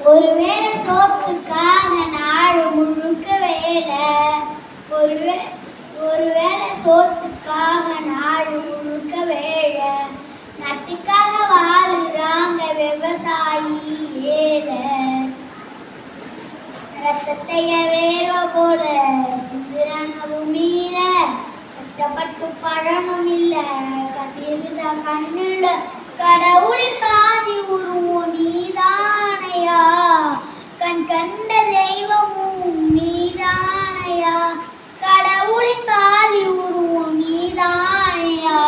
ஒருவேளை சோத்துக்காக நாடு முழுக்க வேலை. ஒருவேளை சோத்துக்காக நாடு முழுக்க வேலை. நாட்டுக்காக வாழுறாங்க விவசாயி ஏழை. ரத்தத்தைய வேர்வை போல சிந்துறாங்க பூமியில. கஷ்டப்பட்டு பழனும் இல்ல கண்ணீர்தான் கண்ணுல. கடவுளின் பாதி உருவம் நீதானையா. கண் கண்ட தெய்வமும் நீதானையா. கடவுளின் பாதி உருவம் நீதானையா.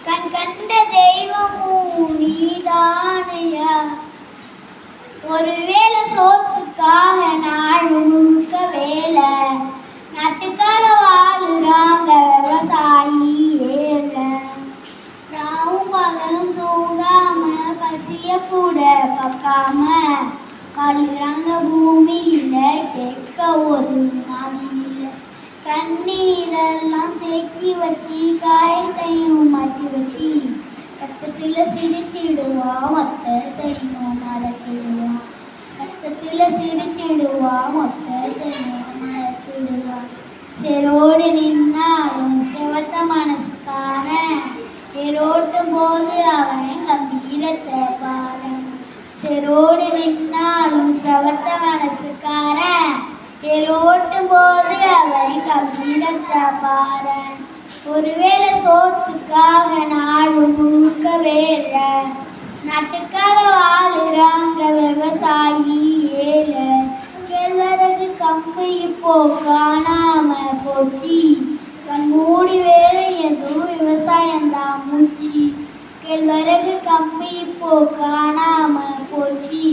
கண் கண்ட தெய்வமும் நீதானையா. ஒருவேளை சோத்துக்காக நாடு முழுக்க வேலை. நாட்டுக்காக வாழுறாங்க விவசாயி ஏழை. ராவும் பகலும் தூங்காம பசிய கூட பார்க்காம வாழுறாங்க பூமியில. கேட்க ஒரு நாதி இல்லை. கண்ணீரெல்லாம் தேக்கி வச்சு காயத்தையும் மாற்றி வச்சு கஷ்டத்துல சிரிச்சிடுவா மொத்தத்தையும் மறைச்சிடுவா. கஷ்டத்துல சிரிச்சிடுவா மொத்தத்தையும் மறைச்சிடுவா. செரோடு நின்னாலும் செவத்த மனசுக்காரன். செரோட்டும் போது அவன் கம்பீரத்தை பாரு. செரோடு நின்னாலும் செவத்த மனசுக்காரன். செரோட்டும் போது அவன் கம்பீரத்தை பாரு. ஒருவேளை சோத்துக்காக நாடு முழுக்க வேலை. நாட்டுக்காக வாழுறாங்க விவசாயி ஏழை. கேழ்வரகு கம்பு இப்போ காணாம போச்சு. கண் மூடி வேலை எதுவும் விவசாயம்தான் மூச்சு. கேழ்வரகு கம்பு இப்போ காணாம போச்சு.